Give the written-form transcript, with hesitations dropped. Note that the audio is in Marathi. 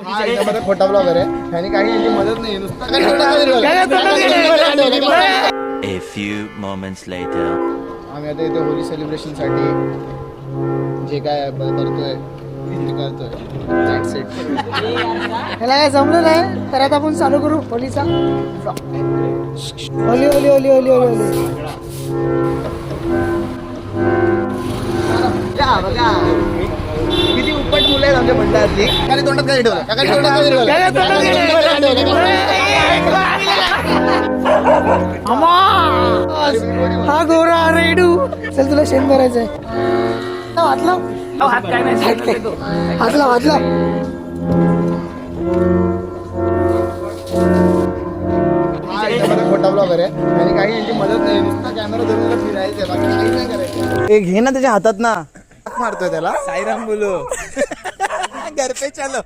खोटा ब्लॉगर आहे आणि काही यांची मदत नाही नुसतं A few moments later. आम्ही आता इथे होली सेलिब्रेशन साठी जे काय करतोय ते करतोय. That's it. ह्याला काय जमलं नाही तर आता आपण चालू करू होलीचा होली होली होली होली होली होली किती उपट मुलं आहेत आमच्या मंडळातली. काकाने तोंडात काय ठेवलं काकाने तोंडात काय ठेवलं. हा गोरा रेडू चल तुला शेण भरायचंय वाटला वाटला वाटला खोटा ब्लॉगर आहे आणि काही यांची मदत नाही नुसतं कॅमेरा धरून फिरायचं बाकी काही नाही करायचं. घे ना त्याच्या हातात ना मारतोय त्याला साईराम बोलो घर पे चलो.